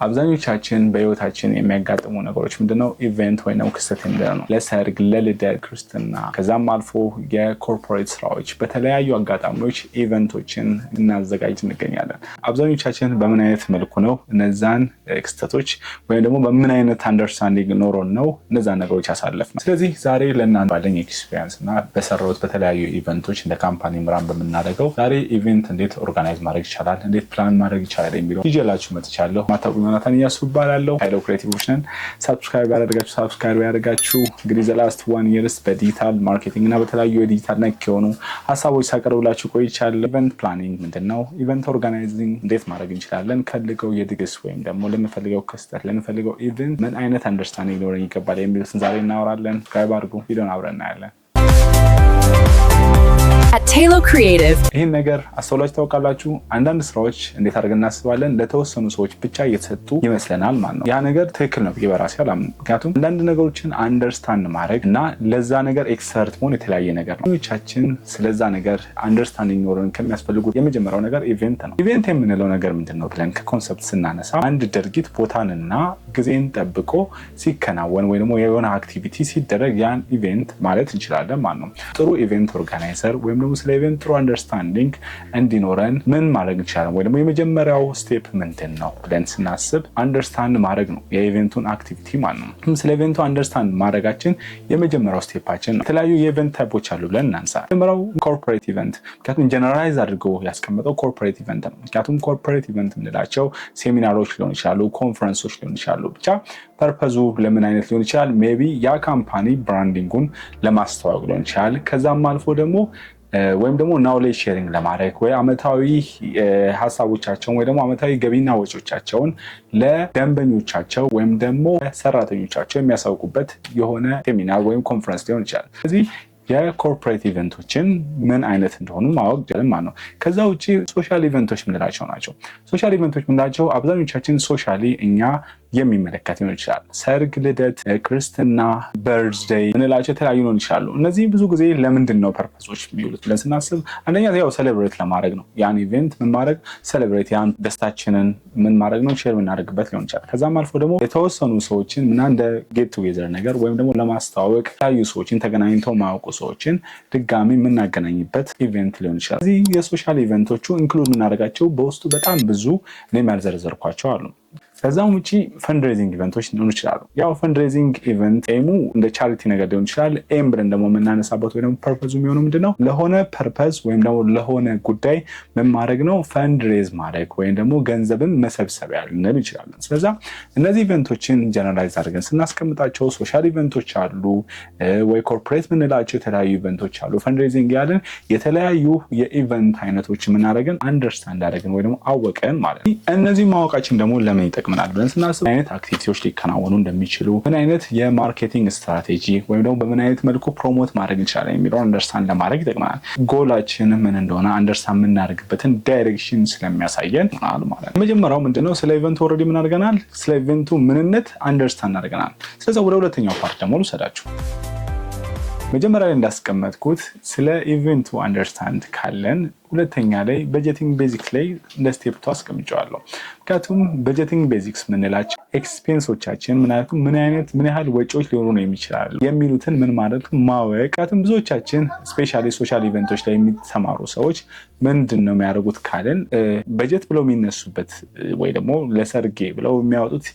አብዛኞቻችን በህይወታችን የሚያጋጥሙ ነገሮች ምንድነው? ኢቨንት ወይ ነው ክስተት ነው። ለሰርግ፣ ለልደት፣ ክርስትና ከዛም አልፎ የኮርፖሬት ስራዎች በተለያዩ አጋጣሚዎች ኢቨንቶችን እናዘጋጅ እንገኛለን። አብዛኞቻችን በምን አይነት መልኩ ነው እነዛን ክስተቶች ወይም ደግሞ በምን አይነት አንደርስታንዲንግ ኖሮን ነው እነዛን ነገሮች ያሳለፍነው? ስለዚህ ዛሬ ለእናንተ ባለኝ ኤክስፒሪየንስ እና በሰራሁት በተለያዩ ኢቨንቶች እንደ ካምፓኒ ምራን በምናደርገው ዛሬ ኢቨንት እንዴት ኦርጋናይዝ ማድረግ ይቻላል፣ እንዴት ፕላን ማድረግ ይቻላል የሚለው ይዤላችሁ መጥቻለሁ። ማታውቁ ዮናታን እያስባላለሁ። ሃይሎ ክሬቲቮች ነን። ሰብስክራይብ ያደርጋችሁ እንግዲህ ዘ ላስት 1 years በዲጂታል ማርኬቲንግ እና በተለያዩ የዲጂታል ነክ የሆኑ ሀሳቦች ሳቀርብላችሁ ቆይቻለሁ። ኢቨንት ፕላኒንግ ምንድነው? ኢቨንት ኦርጋናይዚንግ እንዴት ማድረግ እንችላለን? ከልገው የድግስ ወይም ደግሞ ለምፈልገው ክስተት ለምፈልገው ኢቨንት ምን አይነት አንደርስታንዲንግ ሊኖረኝ ይገባል የሚሉትን ዛሬ እናወራለን። ሰብስክራይብ አድርጉ። ቪዲዮን አብረን እናያለን። At Talo Creative ይህን ነገር አስተውላችሁ ታውቃላችሁ? አንዳንድ ስራዎች እንዴት አድርገን እናስባለን ለተወሰኑ ሰዎች ብቻ እየተሰጡ ይመስለናል ማለት ነው። ያ ነገር ትክክል ነው ብዬ በራሴ አላምንም። ምክንያቱም አንዳንድ ነገሮችን አንደርስታንድ ማድረግ እና ለዛ ነገር ኤክስፐርት መሆን የተለያየ ነገር ነው። ቻችን ስለዛ ነገር አንደርስታንዲንግ ኖረን ከሚያስፈልጉት የመጀመሪያው ነገር ኢቨንት ነው። ኢቨንት የምንለው ነገር ምንድነው ብለን ከኮንሰፕት ስናነሳ አንድ ድርጊት ቦታንና ጊዜን ጠብቆ ሲከናወን ወይ ደግሞ የሆነ አክቲቪቲ ሲደረግ ያን ኢቨንት ማለት እንችላለን ማለት ነው። ጥሩ ኢቨንት ኦርጋናይዘር ወይም ደግሞ ስለ ኢቨንት ጥሩ አንደርስታንዲንግ እንዲኖረን ምን ማድረግ እንችላለን ወይ ደግሞ የመጀመሪያው ስቴፕ ምንድን ነው ብለን ስናስብ አንደርስታንድ ማድረግ ነው የኢቨንቱን አክቲቪቲ ማለት ነው። ስለ ኢቨንቱ አንደርስታንድ ማድረጋችን የመጀመሪያው ስቴፓችን ነው። የተለያዩ የኢቨንት ታይፖች አሉ ብለን እናንሳ። የመጀመሪያው ኮርፖሬት ኢቨንት፣ ምክንያቱም ጀነራላይዝ አድርገው ያስቀመጠው ኮርፖሬት ኢቨንት ነው። ምክንያቱም ኮርፖሬት ኢቨንት እንላቸው ሴሚናሮች ሊሆን ይችላሉ፣ ኮንፈረንሶች ሊሆን ይችላሉ። ብቻ ፐርፐዙ ለምን አይነት ሊሆን ይችላል? ሜቢ ያ ካምፓኒ ብራንዲንጉን ለማስተዋወቅ ሊሆን ይችላል። ከዛም አልፎ ደግሞ ወይም ደግሞ ናውሌጅ ሼሪንግ ለማድረግ ወይ አመታዊ ሀሳቦቻቸውን ወይ ደግሞ አመታዊ ገቢና ወጪዎቻቸውን ለደንበኞቻቸው ወይም ደግሞ ሰራተኞቻቸው የሚያሳውቁበት የሆነ ሴሚናር ወይም ኮንፈረንስ ሊሆን ይችላል። ስለዚህ የኮርፖሬት ኢቨንቶችን ምን አይነት እንደሆኑ ማወቅ ጀልማ ነው። ከዛ ውጪ ሶሻል ኢቨንቶች ምንላቸው ናቸው። ሶሻል ኢቨንቶች ምንላቸው አብዛኞቻችን ሶሻሊ እኛ የሚመለከት ሊሆን ይችላል። ሰርግ፣ ልደት፣ ክርስትና፣ በርዝዴይ ምንላቸው የተለያዩ ሊሆን ይችላሉ። እነዚህ ብዙ ጊዜ ለምንድን ነው ፐርፐሶች የሚውሉት ብለን ስናስብ አንደኛ ያው ሴሌብሬት ለማድረግ ነው። ያን ኢቨንት ምን ማድረግ ሴሌብሬት ያን ደስታችንን ምን ማድረግ ነው ሼር የምናደርግበት ሊሆን ይችላል። ከዛም አልፎ ደግሞ የተወሰኑ ሰዎችን ምና እንደ ጌት ቱጌዘር ነገር ወይም ደግሞ ለማስተዋወቅ የተለያዩ ሰዎችን ተገናኝተው ማያውቁ ሰዎችን ድጋሚ የምናገናኝበት ኢቨንት ሊሆን ይችላል። እዚህ የሶሻል ኢቨንቶቹ ኢንክሉድ የምናደርጋቸው በውስጡ በጣም ብዙ እኔም ያልዘረዘርኳቸው አሉ። ከዛም ውጪ ፈንድሬዚንግ ኢቨንቶች ሊሆኑ ይችላሉ። ያው ፈንድሬዚንግ ኢቨንት ኤሙ እንደ ቻሪቲ ነገር ሊሆን ይችላል። ኤም ብለን ደግሞ የምናነሳበት ወይ ደግሞ ፐርፐዙ የሚሆነው ምንድነው? ለሆነ ፐርፐዝ ወይም ደግሞ ለሆነ ጉዳይ ምን ማድረግ ነው? ፈንድሬዝ ማድረግ ወይም ደግሞ ገንዘብን መሰብሰቢያ ልንል እንችላለን። ስለዛ እነዚህ ኢቨንቶችን ጀነራላይዝ አድርገን ስናስቀምጣቸው ሶሻል ኢቨንቶች አሉ ወይ ኮርፖሬት ምንላቸው የተለያዩ ኢቨንቶች አሉ። ፈንድሬዚንግ ያለን የተለያዩ የኢቨንት አይነቶች የምናደርገን አንደርስታንድ አደረግን ወይ ደግሞ አወቀን ማለት ነው። እነዚህ ማወቃችን ደግሞ ለምን ይጠቅማል ብለን ስናስብ አይነት አክቲቪቲዎች ሊከናወኑ እንደሚችሉ ምን አይነት የማርኬቲንግ ስትራቴጂ ወይም ደግሞ በምን አይነት መልኩ ፕሮሞት ማድረግ እንችላለን የሚለውን አንደርስታንድ ለማድረግ ይጠቅመናል። ጎላችን ምን እንደሆነ አንደርስታንድ የምናደርግበትን ዳይሬክሽን ስለሚያሳየን ማለት ነው። መጀመሪያው ምንድነው? ስለ ኢቨንቱ ኦልሬዲ ምን አድርገናል? ስለ ኢቨንቱ ምንነት አንደርስታንድ አድርገናል። ስለዚህ ወደ ሁለተኛው ፓርት ደግሞ ልውሰዳችሁ። መጀመሪያ ላይ እንዳስቀመጥኩት ስለ ኢቨንቱ አንደርስታንድ ካለን ሁለተኛ ላይ በጀቲንግ ቤዚክስ ላይ እንደ ስቴፕ 2 አስቀምጨዋለሁ። ምክንያቱም በጀቲንግ ቤዚክስ ምንላቸው ኤክስፔንሶቻችን ምን ያህል ወጪዎች ሊሆኑ ነው የሚችላሉ የሚሉትን ምን ማለት ማወቅ። ምክንያቱም ብዙዎቻችን ስፔሻሊ ሶሻል ኢቨንቶች ላይ የሚሰማሩ ሰዎች ምንድን ነው የሚያደርጉት ካለን በጀት ብለው የሚነሱበት ወይ ደግሞ ለሰርጌ ብለው የሚያወጡት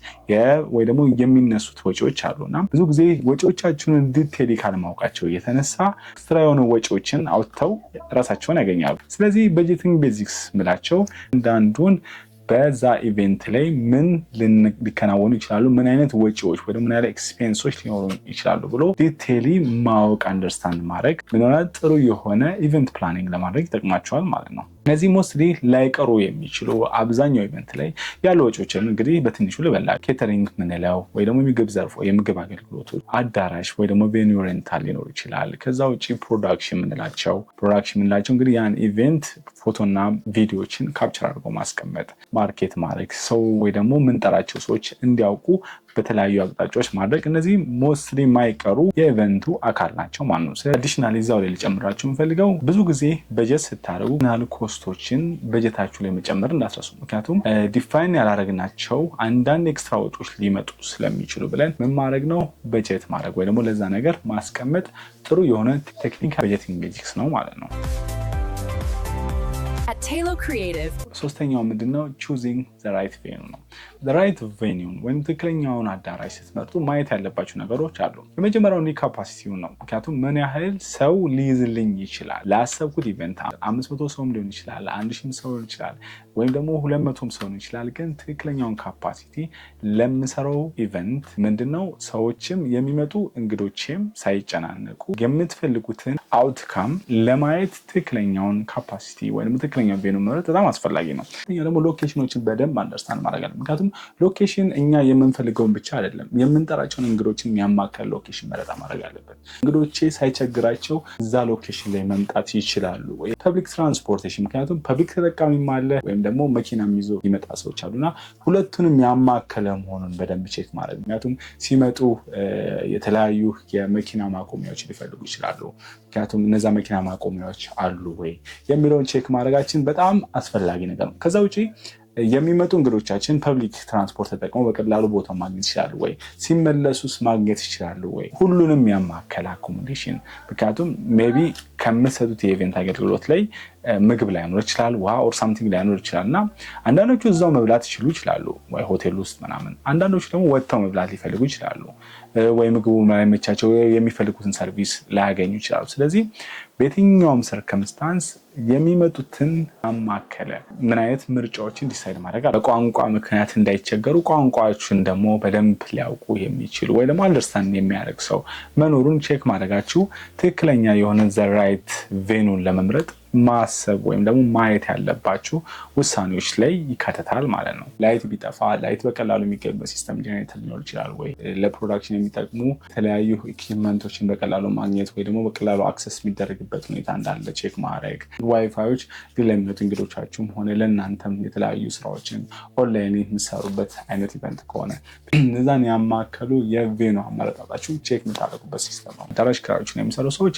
ወይ ደግሞ የሚነሱት ወጪዎች አሉና ብዙ ጊዜ ወጪዎቻችንን ዲቴይል ካለማወቃቸው የተነሳ ኤክስትራ የሆኑ ወጪዎችን አውጥተው ራሳቸውን ያገኛሉ። ስለዚህ በጀቲንግ ቤዚክስ ምላቸው እንዳንዱን በዛ ኢቨንት ላይ ምን ሊከናወኑ ይችላሉ፣ ምን አይነት ወጪዎች ወይ ምን አይነት ኤክስፔንሶች ሊኖሩ ይችላሉ ብሎ ዲቴይሊ ማወቅ አንደርስታንድ ማድረግ ምንሆነ ጥሩ የሆነ ኢቨንት ፕላኒንግ ለማድረግ ይጠቅማቸዋል ማለት ነው። እነዚህ ሞስትሊ ላይቀሩ የሚችሉ አብዛኛው ኢቨንት ላይ ያሉ ወጪዎችን እንግዲህ በትንሹ ልበላ። ኬተሪንግ ምንለው ወይ ደግሞ የምግብ ዘርፎ የምግብ አገልግሎቶች፣ አዳራሽ ወይ ደግሞ ቬኒው ሬንታል ሊኖር ይችላል። ከዛ ውጪ ፕሮዳክሽን ምንላቸው እንግዲህ ያን ኢቨንት ፎቶና ቪዲዮዎችን ካፕቸር አድርጎ ማስቀመጥ፣ ማርኬት ማድረግ፣ ሰው ወይ ደግሞ ምንጠራቸው ሰዎች እንዲያውቁ በተለያዩ አቅጣጫዎች ማድረግ እነዚህ ሞስትሊ የማይቀሩ የኢቨንቱ አካል ናቸው ማለት ነው። አዲሽናሊ እዛው ላይ ልጨምራችሁ የምፈልገው ብዙ ጊዜ በጀት ስታደርጉ ናል ኮስቱ ኮስቶችን በጀታችሁ ላይ መጨመር እንዳትረሱ። ምክንያቱም ዲፋይን ያላረግናቸው አንዳንድ ኤክስትራ ወጪዎች ሊመጡ ስለሚችሉ ብለን ምን ማድረግ ነው? በጀት ማድረግ ወይ ደግሞ ለዛ ነገር ማስቀመጥ ጥሩ የሆነ ቴክኒካል በጀቲንግ ቤዚክስ ነው ማለት ነው። ሶስተኛው ምንድነው? choosing the right venue ነው። the right venue ወይም ትክክለኛውን አዳራሽ ስትመርጡ ማየት ያለባችሁ ነገሮች አሉ። የመጀመሪያው ካፓሲቲውን ነው። ምክንያቱም ምን ያህል ሰው ሊይዝልኝ ይችላል ላሰብኩት ኢቨንት 500 ሰውም ሊሆን ይችላል፣ 1000 ሰው ሊሆን ይችላል፣ ወይም ደግሞ 200 ሰው ሊሆን ይችላል። ግን ትክክለኛውን ካፓሲቲ ለምሰራው ኢቨንት ምንድነው ሰዎችም የሚመጡ እንግዶችም ሳይጨናነቁ የምትፈልጉትን አውትካም ለማየት ትክክለኛውን ካፓሲቲ ወይም ትክክለኛው ቬኑ መረጥ በጣም አስፈላጊ ነው። ደግሞ ሎኬሽኖችን በደንብ አንደርስታንድ ማድረግ አለብን። ምክንያቱም ሎኬሽን እኛ የምንፈልገውን ብቻ አይደለም፣ የምንጠራቸውን እንግዶችን የሚያማከል ሎኬሽን መረጣ ማድረግ አለበት። እንግዶቼ ሳይቸግራቸው እዛ ሎኬሽን ላይ መምጣት ይችላሉ ወይ? ፐብሊክ ትራንስፖርቴሽን፣ ምክንያቱም ፐብሊክ ተጠቃሚም አለ ወይም ደግሞ መኪናም ይዞ ይመጣ ሰዎች አሉና ሁለቱንም ያማከለ መሆኑን በደንብ ቼክ ማድረግ። ምክንያቱም ሲመጡ የተለያዩ የመኪና ማቆሚያዎች ሊፈልጉ ይችላሉ። ምክንያቱም እነዛ መኪና ማቆሚያዎች አሉ ወይ የሚለውን ቼክ ማድረጋችን በጣም አስፈላጊ ነገር ነው። ከዛ ውጪ የሚመጡ እንግዶቻችን ፐብሊክ ትራንስፖርት ተጠቅመው በቀላሉ ቦታ ማግኘት ይችላሉ ወይ? ሲመለሱስ ማግኘት ይችላሉ ወይ? ሁሉንም ያማከለ አኮሞዴሽን። ምክንያቱም ሜቢ ከምትሰጡት የኢቨንት አገልግሎት ላይ ምግብ ላይኖር ይችላል፣ ውሃ ኦር ሳምቲንግ ላይኖር ይችላል እና አንዳንዶቹ እዛው መብላት ይችሉ ይችላሉ ወይ ሆቴል ውስጥ ምናምን። አንዳንዶቹ ደግሞ ወጥተው መብላት ሊፈልጉ ይችላሉ ወይ ምግቡ ማይመቻቸው የሚፈልጉትን ሰርቪስ ላያገኙ ይችላሉ። ስለዚህ በየትኛውም ሰርከምስታንስ የሚመጡትን አማከለ ምን አይነት ምርጫዎችን ዲሳይድ ማድረግ አለ። በቋንቋ ምክንያት እንዳይቸገሩ ቋንቋዎችን ደግሞ በደንብ ሊያውቁ የሚችሉ ወይ ደግሞ አንደርስታንድ የሚያደርግ ሰው መኖሩን ቼክ ማድረጋችሁ ትክክለኛ የሆነ ዘ ራይት ቬኑን ለመምረጥ ማሰብ ወይም ደግሞ ማየት ያለባችሁ ውሳኔዎች ላይ ይካተታል ማለት ነው። ላይት ቢጠፋ ላይት በቀላሉ የሚገኝበት ሲስተም ጀነሬተር ሊኖር ይችላል ወይ? ለፕሮዳክሽን የሚጠቅሙ የተለያዩ ኢኩዊፕመንቶችን በቀላሉ ማግኘት ወይ ደግሞ በቀላሉ አክሰስ የሚደረግበት ሁኔታ እንዳለ ቼክ ማድረግ። ዋይፋዮች ግን ለሚመጡ እንግዶቻችሁም ሆነ ለእናንተም የተለያዩ ስራዎችን ኦንላይን የምትሰሩበት አይነት ኢቨንት ከሆነ እነዛን ያማከሉ የቬኑ አመራጣጣችሁ ቼክ የምታደርጉበት ሲስተም ነው። አዳራሽ ኪራዮችን የሚሰሩ ሰዎች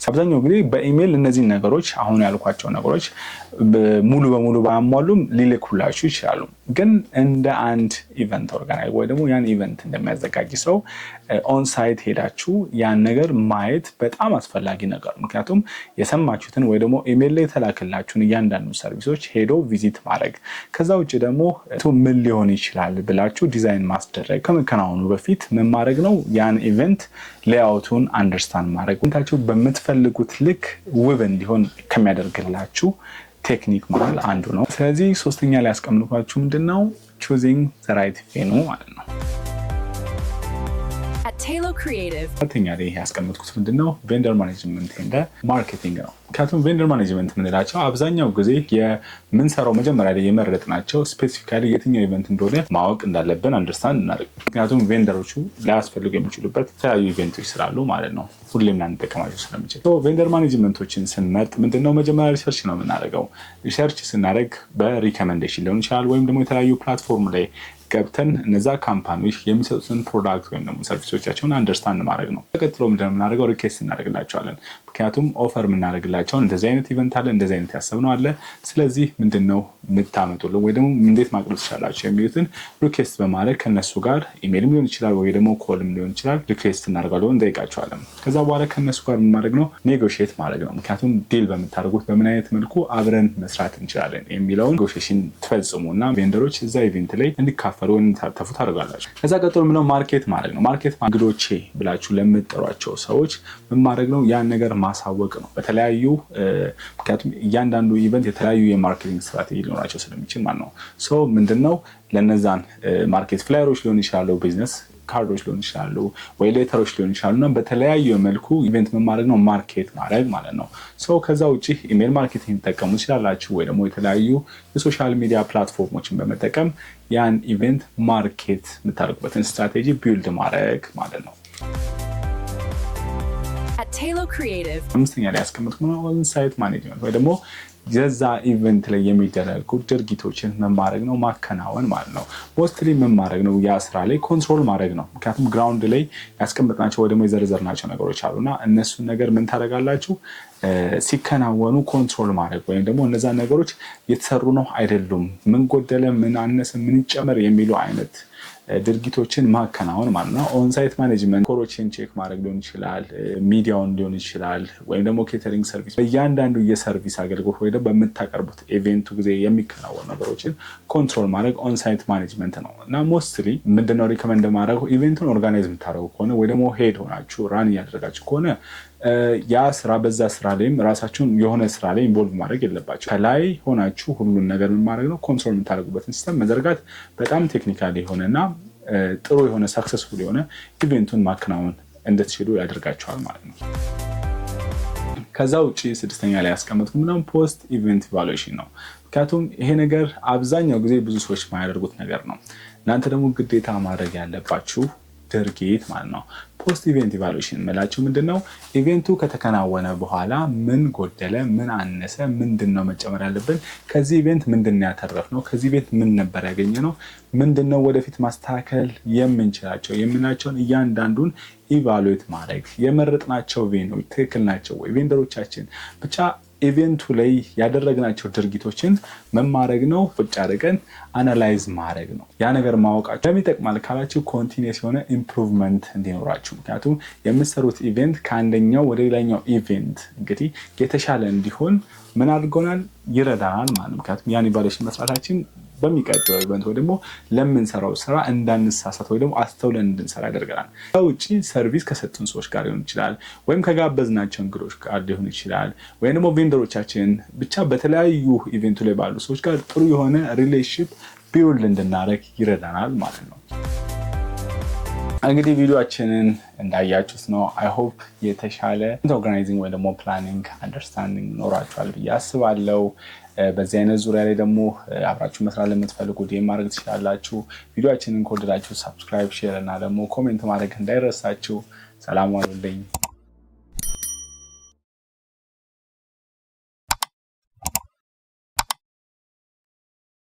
አብዛኛው ጊዜ በኢሜይል እነዚህን ነገሮች አሁን ያልኳቸው ነገሮች ሙሉ በሙሉ ባያሟሉም ሊልኩላችሁ ይችላሉ። ግን እንደ አንድ ኢቨንት ኦርጋናይዘር ወይ ደግሞ ያን ኢቨንት እንደሚያዘጋጅ ሰው ኦን ሳይት ሄዳችሁ ያን ነገር ማየት በጣም አስፈላጊ ነገር ነው። ምክንያቱም የሰማችሁትን ወይ ደግሞ ኢሜይል ላይ የተላከላችሁን እያንዳንዱ ሰርቪሶች ሄዶ ቪዚት ማድረግ፣ ከዛ ውጭ ደግሞ ምን ሊሆን ይችላል ብላችሁ ዲዛይን ማስደረግ ከመከናወኑ በፊት ምን ማድረግ ነው? ያን ኢቨንት ሌአውቱን አንደርስታንድ ማድረግ ኢቨንታችሁ በምትፈልጉት ልክ ውብ እንዲሆን ከሚያደርግላችሁ ቴክኒክ መሀል አንዱ ነው። ስለዚህ ሶስተኛ ላይ ያስቀምጥኳችሁ ምንድነው? choosing the right venue ማለት ነው። ሁለተኛ ላይ ያስቀምጥኩት ምንድነው? ቬንደር ማኔጅመንት እንደ ማርኬቲንግ ነው። ምክንያቱም ቬንደር ማኔጅመንት የምንላቸው አብዛኛው ጊዜ የምንሰራው መጀመሪያ ላይ የመረጥናቸው ስፔሲፊካሊ የትኛው ኢቨንት እንደሆነ ማወቅ እንዳለብን አንደርስታንድ እናደርግ። ምክንያቱም ቬንደሮቹ ላያስፈልጉ የሚችሉበት የተለያዩ ኢቨንቶች ስላሉ ማለት ነው፣ ሁሌም ላንጠቀማቸው ስለሚችል። ቬንደር ማኔጅመንቶችን ስንመርጥ ምንድነው መጀመሪያ ሪሰርች ነው የምናደርገው። ሪሰርች ስናደርግ በሪኮመንዴሽን ሊሆን ይችላል ወይም ደግሞ የተለያዩ ፕላትፎርም ላይ ገብተን እነዛ ካምፓኒዎች የሚሰጡትን ፕሮዳክት ወይም ደግሞ ሰርቪሶቻቸውን አንደርስታንድ ማድረግ ነው። ተከትሎ ምንድነው የምናደርገው? ሪኩዌስት እናደርግላቸዋለን። ምክንያቱም ኦፈር የምናደርግላቸውን እንደዚህ አይነት ኢቨንት አለ፣ እንደዚህ አይነት ያሰብነው አለ፣ ስለዚህ ምንድነው የምታመጡልን ወይ ደግሞ እንዴት ማቅረብ ትችላላችሁ የሚሉትን ሪኩዌስት በማድረግ ከነሱ ጋር ኢሜይልም ሊሆን ይችላል ወይ ደግሞ ኮልም ሊሆን ይችላል ሪኩዌስት እናደርጋለን፣ እንጠይቃቸዋለን። ከዛ በኋላ ከነሱ ጋር ማድረግ ነው ኔጎሽዬት ማድረግ ነው። ምክንያቱም ዲል በምታደርጉት በምን አይነት መልኩ አብረን መስራት እንችላለን የሚለውን ኔጎሽዬሽን ትፈጽሙና ቬንደሮች እዛ ኢቨንት ላይ እንዲካፈሉ እንዲሳተፉ ታደርጋላችሁ። ከዛ ቀጥሎ ምንድነው ማርኬት ማድረግ ነው። ማርኬት እንግዶቼ ብላችሁ ለምትጠሯቸው ሰዎች ምን ማድረግ ነው? ያን ነገር ማሳወቅ ነው በተለያዩ ምክንያቱም እያንዳንዱ ኢቨንት የተለያዩ የማርኬቲንግ ስትራቴጂ ሊኖራቸው ስለሚችል ማለት ነው። ሶ ምንድነው ለነዛን ማርኬት ፍላየሮች ሊሆን ይችላሉ፣ ቢዝነስ ካርዶች ሊሆን ይችላሉ ወይ ሌተሮች ሊሆን ይችላሉ እና በተለያዩ መልኩ ኢቨንት ማድረግ ነው ማርኬት ማድረግ ማለት ነው። ሶ ከዛ ውጪ ኢሜል ማርኬቲንግ ተጠቀሙ ይችላላችሁ ወይ ደግሞ የተለያዩ የሶሻል ሚዲያ ፕላትፎርሞችን በመጠቀም ያን ኢቨንት ማርኬት የምታደርጉበትን ስትራቴጂ ቢልድ ማድረግ ማለት ነው። አምስተኛ ላይ ያስቀምጥኩት ኦን ሳይት ማኔጅመንት ወይ ደግሞ የዛ ኢቨንት ላይ የሚደረጉ ድርጊቶችን ምን ማድረግ ነው? ማከናወን ማለት ነው። ሞስትሊ ምን ማድረግ ነው? ያ ስራ ላይ ኮንትሮል ማድረግ ነው። ምክንያቱም ግራውንድ ላይ ያስቀመጥናቸው ወይ ደግሞ የዘረዘርናቸው ነገሮች አሉና እነሱን ነገር ምን ታደርጋላችሁ? ሲከናወኑ ኮንትሮል ማድረግ ወይም ደግሞ እነዛ ነገሮች የተሰሩ ነው አይደሉም፣ ምን ጎደለ፣ ምን አነሰ፣ ምን ይጨመር የሚሉ አይነት ድርጊቶችን ማከናወን ማለት ነው። ኦንሳይት ማኔጅመንት ኮሮችን ቼክ ማድረግ ሊሆን ይችላል፣ ሚዲያውን ሊሆን ይችላል፣ ወይም ደግሞ ኬተሪንግ ሰርቪስ፣ በእያንዳንዱ የሰርቪስ አገልግሎት ወይ ደግሞ በምታቀርቡት ኢቨንቱ ጊዜ የሚከናወኑ ነገሮችን ኮንትሮል ማድረግ ኦንሳይት ማኔጅመንት ነው። እና ሞስትሊ ምንድነው ሪኮመንድ ማድረግ ኢቨንቱን ኦርጋናይዝ የምታደርጉ ከሆነ ወይ ደግሞ ሄድ ሆናችሁ ራን እያደረጋችሁ ከሆነ ያ ስራ በዛ ስራ ላይም ራሳችሁን የሆነ ስራ ላይ ኢንቮልቭ ማድረግ የለባችሁ። ከላይ ሆናችሁ ሁሉን ነገር ምን ማድረግ ነው? ኮንትሮል የምታደርጉበትን ሲስተም መዘርጋት በጣም ቴክኒካል የሆነና ጥሩ የሆነ ሰክሰስፉል የሆነ ኢቨንቱን ማከናወን እንድትችሉ ያደርጋችኋል ማለት ነው። ከዛ ውጪ ስድስተኛ ላይ ያስቀመጥኩት ምንም ፖስት ኢቨንት ኢቫሉዌሽን ነው። ምክንያቱም ይሄ ነገር አብዛኛው ጊዜ ብዙ ሰዎች የማያደርጉት ነገር ነው። እናንተ ደግሞ ግዴታ ማድረግ ያለባችሁ ድርጊት ማለት ነው። ፖስት ኢቨንት ኢቫሉዌሽን መላችሁ ምንድነው? ኢቨንቱ ከተከናወነ በኋላ ምን ጎደለ፣ ምን አነሰ፣ ምንድነው መጨመር ያለብን፣ ከዚህ ኢቨንት ምንድነው ያተረፍነው፣ ከዚህ ኢቨንት ምን ነበር ያገኘነው፣ ምንድነው ወደፊት ማስተካከል የምንችላቸው የምናቸውን እያንዳንዱን ኢቫሉዌት ማድረግ፣ የመረጥናቸው ቬንዶች ትክክል ናቸው ወይ፣ ቬንደሮቻችን ብቻ ኢቨንቱ ላይ ያደረግናቸው ድርጊቶችን መማረግ ነው። ቁጭ አድርገን አናላይዝ ማድረግ ነው። ያ ነገር ማወቃችሁ ለምን ይጠቅማል ካላችሁ ኮንቲኒየስ የሆነ ኢምፕሩቭመንት እንዲኖራችሁ። ምክንያቱም የምትሰሩት ኢቨንት ከአንደኛው ወደ ሌላኛው ኢቨንት እንግዲህ የተሻለ እንዲሆን ምን አድርጎናል? ይረዳናል ማለት ነው። ምክንያቱም ያን ኢቫሉዌሽን መስራታችን በሚቀጥለው ኢቨንት ወይ ደግሞ ለምንሰራው ስራ እንዳንሳሳት ወይ ደግሞ አስተውለን እንድንሰራ ያደርገናል። ከውጪ ሰርቪስ ከሰጡን ሰዎች ጋር ሊሆን ይችላል፣ ወይም ከጋበዝናቸው እንግዶች ጋር ሊሆን ይችላል፣ ወይም ደግሞ ቬንደሮቻችን ብቻ በተለያዩ ኢቨንቱ ላይ ባሉ ሰዎች ጋር ጥሩ የሆነ ሪሌሽንሺፕ ቢውልድ እንድናደርግ ይረዳናል ማለት ነው። እንግዲህ ቪዲዮአችንን እንዳያችሁት ነው። አይ ሆፕ የተሻለ ኦርጋናይዚንግ ወይ ደግሞ ፕላኒንግ አንደርስታንዲንግ ኖራችኋል ብዬ አስባለሁ። በዚህ አይነት ዙሪያ ላይ ደግሞ አብራችሁ መስራት ለምትፈልጉ ዲኤም ማድረግ ትችላላችሁ። ቪዲዮአችንን ከወደዳችሁ ሰብስክራይብ፣ ሼር እና ደግሞ ኮሜንት ማድረግ እንዳይረሳችሁ። ሰላም ዋሉልኝ።